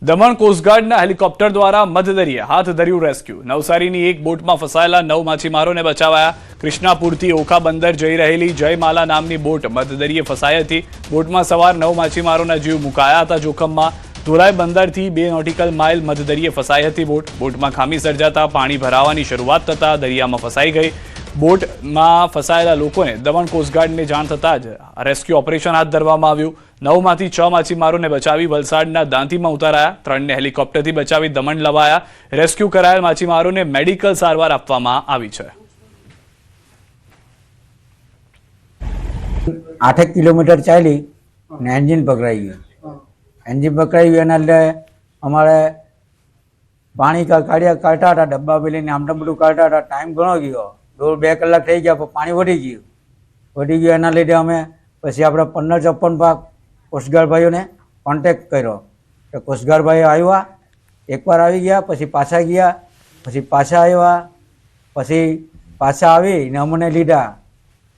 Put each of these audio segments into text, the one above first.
Daman કોસ્ટગાર્ડના helicopter દ્વારા મધદરિયે હાથ ધર્યું રેસ્ક્યુ। નવસારીની એક બોટમાં ફસાયેલા 9 માછીમારોને બચાવાયા। કૃષ્ણાપુરથી ઓખા બંદર જઈ રહેલી જયમાલા નામની બોટ મધદરિયે ફસાઈ હતી। બોટમાં સવાર 9 માછીમારોના જીવ મુકાયા હતા જોખમમાં। ધોલાઈ બંદરથી 2 નોટિકલ માઇલ મધદરિયે ફસાઈ હતી બોટમાં ખામી સર્જાતા પાણી ભરાવાની શરૂઆત થતા દરિયામાં ફસાઈ ગઈ। બોટમાં ફસાયેલા લોકોને દમણ કોસ્ટગાર્ડને જાણ થતાં જ રેસ્ક્યુ ઓપરેશન હાથ ધરવામાં આવ્યું। 9 માંથી 6 માછીમારોને બચાવી વલસાડના દાંતીમાં ઉતારાયા। 3 ને હેલિકોપ્ટરથી બચાવી દમણ લવાયા। રેસ્ક્યુ કરાયેલ માછીમારોને મેડિકલ સારવાર આપવામાં આવી છે। 8 કિલોમીટર ચાલી ને એન્જિન પકડાઈ ગયું। એન્જિન પકડાઈ ગયું એટલે અમારે પાણી કાઢતા હતા, ડબ્બા પેલીને આમ બધું કાઢતા હતા। ટાઈમ ઘણો ગયો, 2 કલાક થઈ ગયા, પણ પાણી વધી ગયું। એના લીધે અમે પછી આપણે 1554 ભાગ કોસ્ટગાર્ડ ભાઈઓને કોન્ટેક્ટ કર્યો તો કોસ્ટગાર્ડ ભાઈઓ આવ્યા। એકવાર આવી ગયા, પછી પાછા ગયા, પછી પાછા આવ્યા, પછી પાછા આવીને અમને લીધા।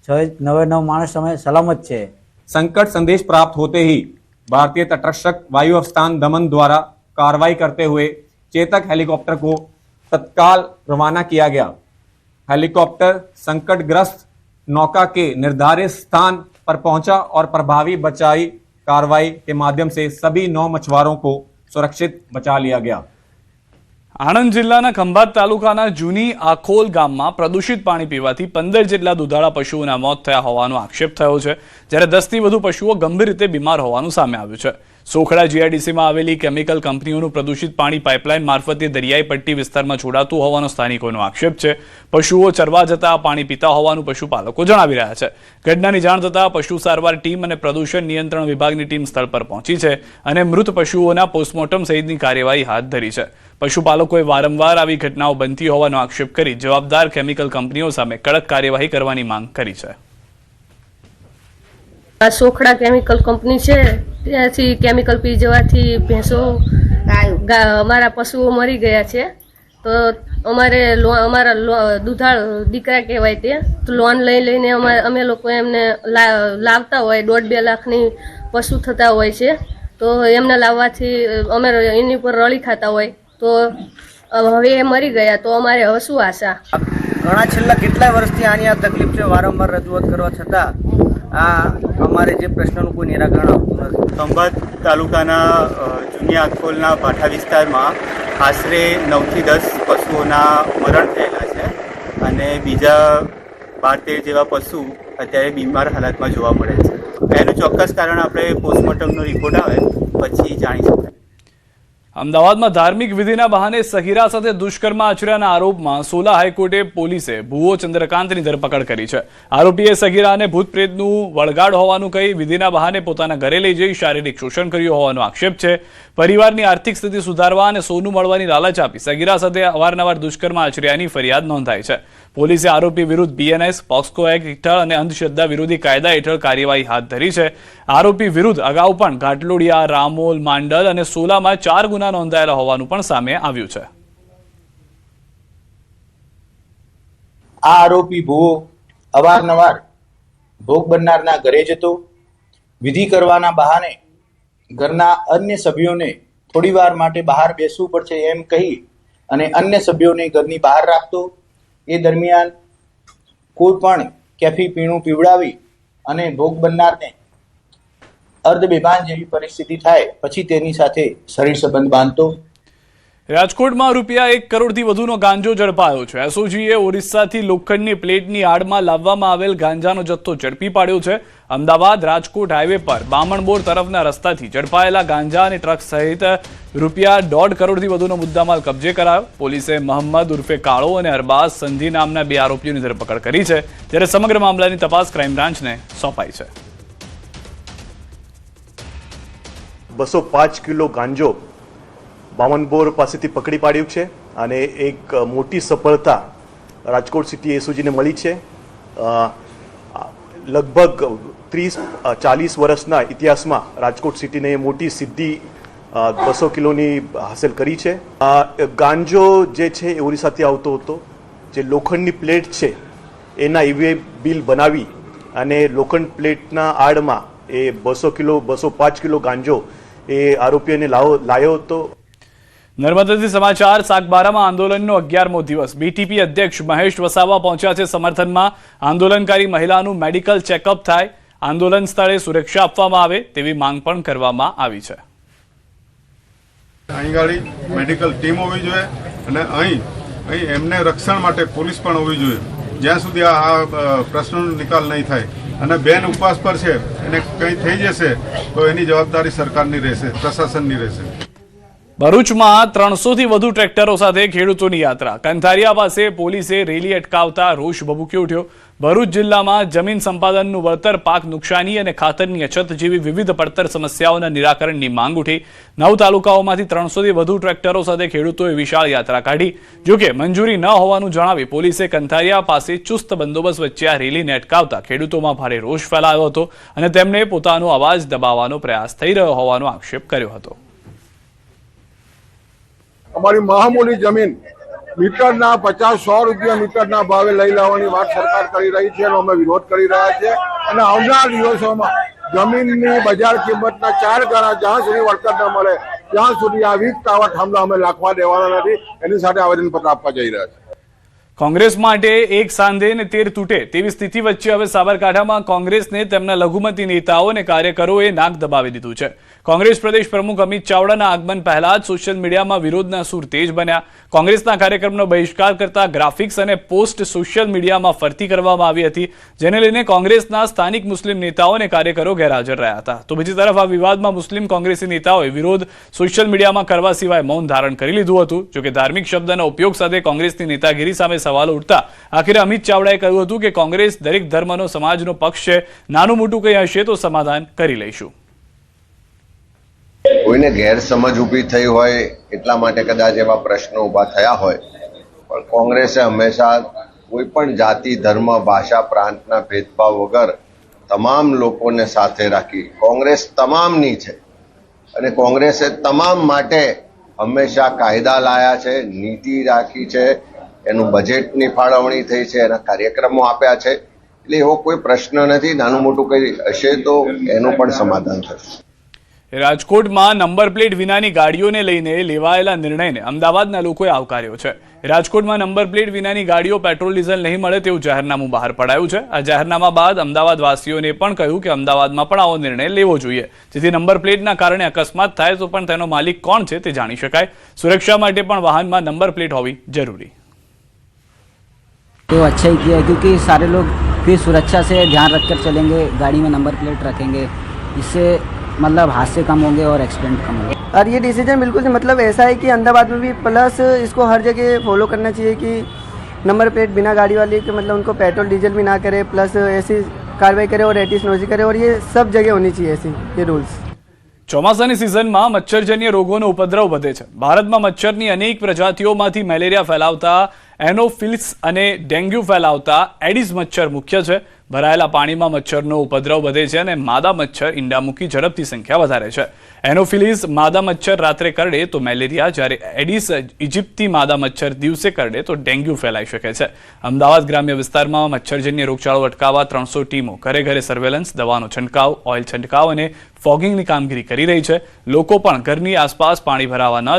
9 માણસ અમે સલામત છે। संकट संदेश प्राप्त होते ही भारतीय तटरक्षक वायु अवस्थान दमन द्वारा कार्रवाई करते हुए चेतक हेलीकॉप्टर को तत्काल रवाना किया गया। हेलीकॉप्टर संकटग्रस्त नौका के निर्धारित स्थान पर पहुंचा और प्रभावी बचाई कार्रवाई के माध्यम से सभी 9 मछुआरों को सुरक्षित बचा लिया गया। આણંદ જિલ્લાના ખંભાત તાલુકાના જૂની આખોલ ગામમાં પ્રદૂષિત પાણી પીવાથી 15 જેટલા દુધાળા પશુઓના મોત થયા હોવાનો આક્ષેપ થયો છે, જ્યારે 10 થી વધુ પશુઓ ગંભીર રીતે બીમાર હોવાનું સામે આવ્યું છે। સોખડા જીઆઈડીસીમાં આવેલી કેમિકલ કંપનીઓનું પ્રદૂષિત પાણી પાઇપલાઇન મારફતે દરિયાઈ પટ્ટી વિસ્તારમાં છોડાતું હોવાનો સ્થાનિકોનો આક્ષેપ છે। પશુઓ ચરવા જતા પાણી પીતા હોવાનું પશુપાલકો જણાવી રહ્યા છે। ઘટનાની જાણ થતાં પશુ સારવાર ટીમ અને પ્રદૂષણ નિયંત્રણ વિભાગની ટીમ સ્થળ પર પહોંચી છે અને મૃત પશુઓના પોસ્ટમોર્ટમ સહિતની કાર્યવાહી હાથ ધરી છે। પશુપાલકોએ વારંવાર આવી ઘટનાઓ બનતી હોવાનો આક્ષેપ કરી જવાબદાર કેમિકલ કંપનીઓ સામે કડક કાર્યવાહી કરવાની માંગ કરી છે। આ સોખડા કેમિકલ કંપની છે, ત્યાંથી કેમિકલ પી જવાથી ભેંસો અમારા પશુઓ મરી ગયા છે। તો અમારા દુધાળ દીકરા કહેવાય તે, તો લોન લઈને અમે લોકો એમને લાવતા હોય, 1.5-2 લાખની પશુ થતા હોય છે। તો એમને લાવવાથી અમે એની ઉપર રળી ખાતા હોય, તો હવે એ મરી ગયા, તો અમારે હવે શું આશા? ઘણા છેલ્લા કેટલાય વર્ષથી આની આ તકલીફ છે। વારંવાર રજૂઆત કરવા છતાં આ અમારે જે પ્રશ્નનું કોઈ નિરાકરણ આવતું નથી। ખંભાત તાલુકાના જૂની આખોલના ભાઠા વિસ્તારમાં આશરે 9 થી 10 પશુઓના મરણ થયેલા છે અને બીજા 12-13 જેવા પશુ અત્યારે બીમાર હાલતમાં જોવા મળે છે। એનું ચોક્કસ કારણ આપણે પોસ્ટમોર્ટમનો રિપોર્ટ આવે પછી જાણી શકાય। અમદાવાદમાં ધાર્મિક વિધિના બહાને સગીરા સાથે દુષ્કર્મ આચર્યાના આરોપમાં સોલા હાઈકોર્ટે પોલીસે ભુવો ચંદ્રકાંતની ધરપકડ કરી છે। આરોપીએ સગીરાને ભૂત પ્રેતનું વળગાડ હોવાનું કહી વિધિના બહાને પોતાના ઘરે લઈ જઈ શારીરિક શોષણ કર્યું હોવાનો આક્ષેપ છે। પરિવારની આર્થિક સ્થિતિ સુધારવા અને સોનું મળવાની લાલચ આપી સગીરા સાથે અવારનવાર દુષ્કર્મ આચર્યાની ફરિયાદ નોંધાઈ છે। પોલીસે આરોપી વિરુદ્ધ બીએનએસ, પોક્સકો એક્ટ હેઠળ અને અંધશ્રદ્ધા વિરોધી કાયદા હેઠળ કાર્યવાહી હાથ ધરી છે। આરોપી વિરુદ્ધ અગાઉ પણ ઘાટલોડિયા, રામોલ, માંડલ અને સોલામાં 4 ગુના નોંધાયેલા હોવાનું પણ સામે આવ્યું છે। આ આરોપી ભુવો અવારનવાર ભોગ બનનારના ઘરે જતો, વિધિ કરવાના બહાને ઘરના અન્ય સભ્યોને થોડીવાર માટે બહાર બેસવું પડશે એમ કહી અને અન્ય સભ્યોને ઘરની બહાર રાખતો। એ દરમિયાન કોઈ પણ કેફી પીણું પીવડાવી અને ભોગ બનનારને અર્ધબેભાન જેવી પરિસ્થિતિ થાય પછી તેની સાથે શરીર સંબંધ બાંધતો। રાજકોટમાં રૂપિયા 1 કરોડથી વધુનો ગાંજો ઝડપાયો છે। એસઓજીએ ઓરિસ્સાથી લોખંડની પ્લેટની આડમાં લાવવામાં આવેલ ગાંજાનો જથ્થો ઝડપી પાડ્યો છે। અમદાવાદ રાજકોટ હાઈવે પર બામણબોર તરફના રસ્તાથી ઝડપાયેલા ગાંજા અને ટ્રક સહિત રૂપિયા 1.5 કરોડથી વધુનો મુદ્દામાલ કબજે કરાયો। પોલીસે મોહમ્મદ ઉર્ફે કાળો અને અરબાઝ સંધી નામના 2 આરોપીઓની ધરપકડ કરી છે, જ્યારે સમગ્ર મામલાની તપાસ ક્રાઇમ બ્રાન્ચને સોંપાઈ છે। 205 કિલો ગાંજો બામનબોર પાસેથી પકડી પાડ્યું છે અને એક મોટી સફળતા રાજકોટ સિટી એસઓજીને મળી છે। લગભગ 30-40 વર્ષના ઇતિહાસમાં રાજકોટ સિટીને મોટી સિદ્ધિ 200 કિલોની હાંસલ કરી છે। ગાંજો જે છે એ ઓરિસ્સાથી આવતો હતો, જે લોખંડની પ્લેટ છે એના ઈવે બિલ બનાવી અને લોખંડ પ્લેટના આડમાં એ 205 કિલો ગાંજો એ આરોપીઓને લાયો હતો. નર્મદાથી સમાચાર. સાગબારામાં આંદોલનનો 11મો દિવસ. બીટીપી અધ્યક્ષ મહેશ વસાવા પહોંચ્યા છે સમર્થનમાં. આંદોલનકારી મહિલાનું મેડિકલ ચેકઅપ થાય, આંદોલન સ્થળે સુરક્ષા આપવામાં આવે તેવી માંગ પણ કરવામાં આવી છે. અહીં ગાડી મેડિકલ ટીમ હોવી જોઈએ અને અહીં એમને રક્ષણ માટે પોલીસ પણ હોવી જોઈએ. જ્યાં સુધી આ પ્રશ્નનો નિકાલ નહીં થાય અને બેન ઉપવાસ પર છે, એને કંઈ થઈ જશે તો એની જવાબદારી સરકારની રહેશે, પ્રશાસનની રહેશે. ભરૂચમાં 300થી વધુ ટ્રેક્ટરો સાથે ખેડૂતોની યાત્રા. કંથારિયા પાસે પોલીસે રેલી અટકાવતા રોષ ભભૂકી ઉઠ્યો. ભરૂચ જિલ્લામાં જમીન સંપાદનનું વળતર, પાક નુકસાની અને ખાતરની અછત જેવી વિવિધ પડતર સમસ્યાઓના નિરાકરણની માંગ ઉઠી. 9 તાલુકાઓમાંથી 300થી વધુ ટ્રેક્ટરો સાથે ખેડૂતોએ વિશાળ યાત્રા કાઢી. જોકે મંજૂરી ન હોવાનું જણાવી પોલીસે કંથારિયા પાસે ચુસ્ત બંદોબસ્ત વચ્ચે આ રેલીને અટકાવતા ખેડૂતોમાં ભારે રોષ ફેલાયો હતો અને તેમણે પોતાનો અવાજ દબાવવાનો પ્રયાસ થઈ રહ્યો હોવાનો આક્ષેપ કર્યો હતો. અમારી મહામૂલી જમીન મીટરના 50-100 રૂપિયા મીટરના ભાવે લઈ લાવવાની વાત સરકાર કરી રહી છે અને અમે વિરોધ કરી રહ્યા છીએ અને આવનાર દિવસોમાં જમીનની બજાર કિંમતના 4 ગણા જ્યાં સુધી વળતર ન મળે ત્યાં સુધી આ વીજ ટાવર થાંભલા અમે લાખવા દેવાના નથી. એની સાથે આવેદનપત્ર આપવા જઈ રહ્યા છે. કોંગ્રેસ માટે એક સાંધે ને તેર તૂટે તેવી સ્થિતિ વચ્ચે હવે સાબરકાંઠામાં કોંગ્રેસને તેમના લઘુમતી નેતાઓ અને કાર્યકરોએ નાક દબાવી દીધું છે. કોંગ્રેસ પ્રદેશ પ્રમુખ અમિત ચાવડાના આગમન પહેલા જ સોશિયલ મીડિયામાં વિરોધના સૂર તેજ બન્યા. કોંગ્રેસના કાર્યક્રમનો બહિષ્કાર કરતા ગ્રાફિક્સ અને પોસ્ટ સોશિયલ મીડિયામાં ફરતી કરવામાં આવી હતી, જેને લઈને કોંગ્રેસના સ્થાનિક મુસ્લિમ તેઓ અને કાર્યકરો ગેરહાજર રહ્યા હતા. તો બીજી તરફ આ વિવાદમાં મુસ્લિમ કોંગ્રેસી નેતાઓએ વિરોધ સોશિયલ મીડિયામાં કરવા સિવાય મૌન ધારણ કરી લીધું હતું. જોકે ધાર્મિક શબ્દના ઉપયોગ સાથે કોંગ્રેસની નેતાગીરી સામે સવાલો ઉઠતા આખરે અમિત ચાવડાએ કહ્યું હતું કે કોંગ્રેસ દરેક ધર્મનો, સમાજનો પક્ષ છે, નાનું મોટું કંઈ હશે તો સમાધાન કરી લઈશું. કોઈને ગેરસમજ ઊભી થઈ હોય એટલા માટે કદાચ એવા પ્રશ્નો ઊભા થયા હોય, પણ કોંગ્રેસે હંમેશા કોઈ પણ જાતિ, ધર્મ, ભાષા, પ્રાંતના ભેદભાવ વગર તમામ લોકોને સાથે રાખી. કોંગ્રેસ તમામની છે અને કોંગ્રેસે તમામ માટે હંમેશા કાયદા લાયા છે, નીતિ રાખી છે, એનું બજેટની ફાળવણી થઈ છે, એના કાર્યક્રમો આપ્યા છે. એટલે એવો કોઈ પ્રશ્ન નથી. નાનું મોટું કંઈ હશે તો એનું પણ સમાધાન થશે. રાજકોટમાં નંબર પ્લેટ વિનાની ગાડીઓને લઈને લેવાયેલા નિર્ણયને અમદાવાદના લોકોએ આવકાર્યો છે. રાજકોટમાં નંબર પ્લેટ વિનાની ગાડીઓ, પેટ્રોલ ડીઝલ નહીં મળે તેવું જાહેરનામું બહાર પડાયું છે. આ જાહેરનામા બાદ અમદાવાદ વાસીઓને પણ કહ્યું કે અમદાવાદમાં પણ આવો નિર્ણય લેવો જોઈએ, જેથી નંબર પ્લેટના કારણે અકસ્માત થાય તો પણ તેનો માલિક કોણ છે તે જાણી શકાય. સુરક્ષા માટે પણ વાહનમાં નંબર પ્લેટ હોવી જરૂરી. तो अच्छा ही किया है क्योंकि सारे लोग फिर सुरक्षा से ध्यान रखकर चलेंगे, गाड़ी में नंबर प्लेट रखेंगे, इससे मतलब हादसे कम होंगे और एक्सीडेंट कम होंगे. और ये डिसीजन बिल्कुल मतलब ऐसा है कि अहमदाबाद में भी प्लस इसको हर जगह फॉलो करना चाहिए कि नंबर प्लेट बिना गाड़ी वाली के मतलब उनको पेट्रोल डीजल भी ना करे, प्लस ऐसी कार्रवाई करे और एटिस नोजी करे, और ये सब जगह होनी चाहिए ऐसी ये रूल्स. ચોમાસાની સિઝનમાં મચ્છરજન્ય રોગોનો ઉપદ્રવ વધે છે. ભારતમાં મચ્છરની અનેક પ્રજાતિઓમાંથી મેલેરિયા ફેલાવતા એનોફિલિસ અને ડેન્ગ્યુ ફેલાવતા એડિસ મચ્છર મુખ્ય છે. ભરાયેલા પાણીમાં મચ્છરનો ઉપદ્રવ વધે છે અને માદા મચ્છર ઈંડા મૂકી ઝડપથી સંખ્યા વધારે છે. એનોફિલિસ માદા મચ્છર રાત્રે કરડે તો મેલેરિયા, જ્યારે એડિસ ઇજિપ્તી માદા મચ્છર દિવસે કરડે તો ડેન્ગ્યુ ફેલાઈ શકે છે. અમદાવાદ ગ્રામ્ય વિસ્તારમાં મચ્છરજન્ય રોગચાળો અટકાવવા 300 ટીમો ઘરે ઘરે સર્વેલન્સ, દવાનો છંટકાવ, ઓઇલ છંટકાવ અને ફોગિંગની કામગીરી કરી રહી છે. લોકો પણ ઘરની આસપાસ પાણી ભરાવા ન